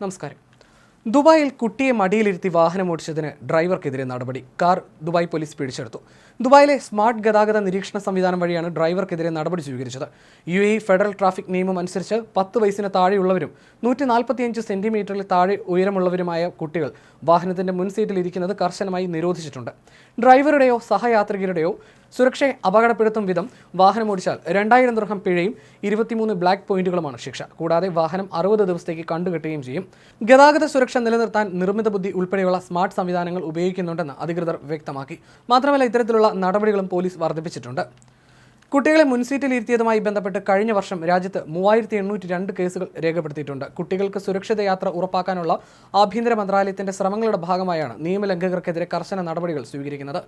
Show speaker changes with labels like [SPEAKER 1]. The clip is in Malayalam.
[SPEAKER 1] നമസ്കാരം. ദുബായിൽ കുട്ടിയെ മടിയിലിരുത്തി വാഹനമോടിച്ചതിന് ഡ്രൈവർക്കെതിരെ നടപടി. കാർ ദുബായ് പോലീസ് പിടിച്ചെടുത്തു. ദുബായിലെ സ്മാർട്ട് ഗതാഗത നിരീക്ഷണ സംവിധാനം വഴിയാണ് ഡ്രൈവർക്കെതിരെ നടപടി സ്വീകരിച്ചത്. UAE ഫെഡറൽ ട്രാഫിക് നിയമം അനുസരിച്ച് 10 വയസ്സിന് താഴെയുള്ളവരും 145 സെന്റിമീറ്ററിൽ താഴെ ഉയരമുള്ളവരുമായ കുട്ടികൾ വാഹനത്തിന്റെ മുൻ സീറ്റിൽ ഇരിക്കുന്നത് കർശനമായി നിരോധിച്ചിട്ടുണ്ട്. ഡ്രൈവറുടെയോ സഹയാത്രികരുടെയോ സുരക്ഷയെ അപകടപ്പെടുത്തും വിധം വാഹനമോടിച്ചാൽ 2000 ദിർഹം പിഴയും 23 ബ്ലാക്ക് പോയിന്റുകളുമാണ് ശിക്ഷ. കൂടാതെ വാഹനം 60 ദിവസത്തേക്ക് കണ്ടുകെട്ടുകയും ചെയ്യും. ഗതാഗത സുരക്ഷ നിലനിർത്താൻ നിർമ്മിത ബുദ്ധി ഉൾപ്പെടെയുള്ള സ്മാർട്ട് സംവിധാനങ്ങൾ ഉപയോഗിക്കുന്നുണ്ടെന്ന് അധികൃതർ വ്യക്തമാക്കി. മാത്രമല്ല, ഇത്തരത്തിലുള്ള നടപടികളും പോലീസ് വർദ്ധിപ്പിച്ചിട്ടുണ്ട്. കുട്ടികളെ മുൻസീറ്റിൽ ഇരുത്തിയതുമായി ബന്ധപ്പെട്ട് കഴിഞ്ഞ വർഷം രാജ്യത്ത് 3802 കേസുകൾ രേഖപ്പെടുത്തിയിട്ടുണ്ട്. കുട്ടികൾക്ക് സുരക്ഷിത യാത്ര ഉറപ്പാക്കാനുള്ള ആഭ്യന്തര മന്ത്രാലയത്തിന്റെ ശ്രമങ്ങളുടെ ഭാഗമായാണ് നിയമലംഘകർക്കെതിരെ കർശന നടപടികൾ സ്വീകരിക്കുന്നത്.